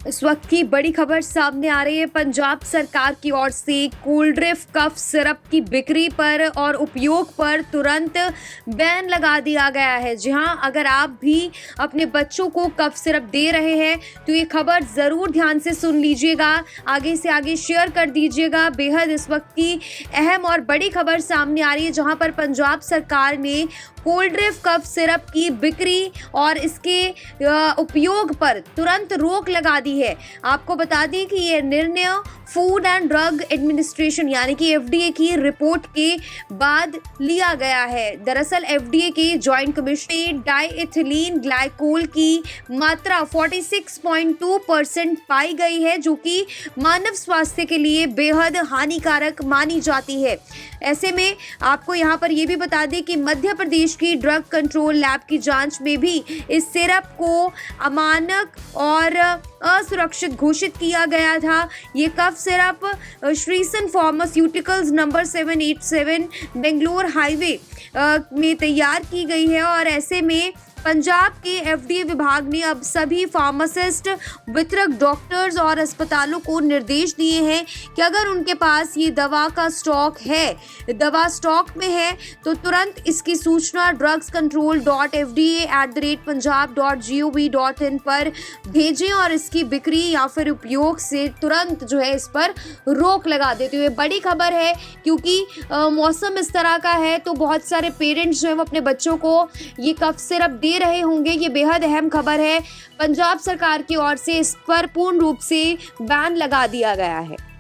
इस वक्त की बड़ी खबर सामने आ रही है। पंजाब सरकार की ओर से कोल्ड ड्रिंक कफ सिरप की बिक्री पर और उपयोग पर तुरंत बैन लगा दिया गया है। जी हां, अगर आप भी अपने बच्चों को कफ सिरप दे रहे हैं तो ये खबर ज़रूर ध्यान से सुन लीजिएगा, आगे से आगे शेयर कर दीजिएगा। बेहद इस वक्त की अहम और बड़ी खबर सामने आ रही है, जहां पर पंजाब सरकार ने कोल्ड ड्रिंक कफ सिरप की बिक्री और इसके उपयोग पर तुरंत रोक लगा दी है। आपको बता दें कि ये निर्णय फूड एंड ड्रग एडमिनिस्ट्रेशन यानी कि एफडीए की रिपोर्ट के बाद लिया गया है। दरअसल एफडीए के जॉइंट कमिश्नर डाइएथिलीन ग्लाइकोल की मात्रा 46.2% पाई गई है, जो कि मानव स्वास्थ्य के लिए बेहद हानिकारक मानी जाती है। ऐसे में आपको यहाँ पर यह भी बता दें कि मध्य प्रदेश की ड्रग कंट्रोल लैब की जांच में भी इस सिरप को अमानक और असुरक्षित घोषित किया गया था। ये cough syrup Sresan pharmaceuticals number 787 Bangalore highway में तैयार की गई है और ऐसे में पंजाब के एफडीए विभाग ने अब सभी फार्मासिस्ट, वितरक, डॉक्टर्स और अस्पतालों को निर्देश दिए हैं कि अगर उनके पास ये दवा का स्टॉक है, दवा स्टॉक में है, तो तुरंत इसकी सूचना drugscontrol.fda@punjab.gov.in पर भेजें और इसकी बिक्री या फिर उपयोग से तुरंत जो है इस पर रोक लगा देते हुए। बड़ी खबर है क्योंकि मौसम इस तरह का है, तो बहुत सारे पेरेंट्स जो है वो अपने बच्चों को ये कफ सिरप दे रहे होंगे। ये बेहद अहम खबर है। पंजाब सरकार की ओर से इस पर पूर्ण रूप से बैन लगा दिया गया है।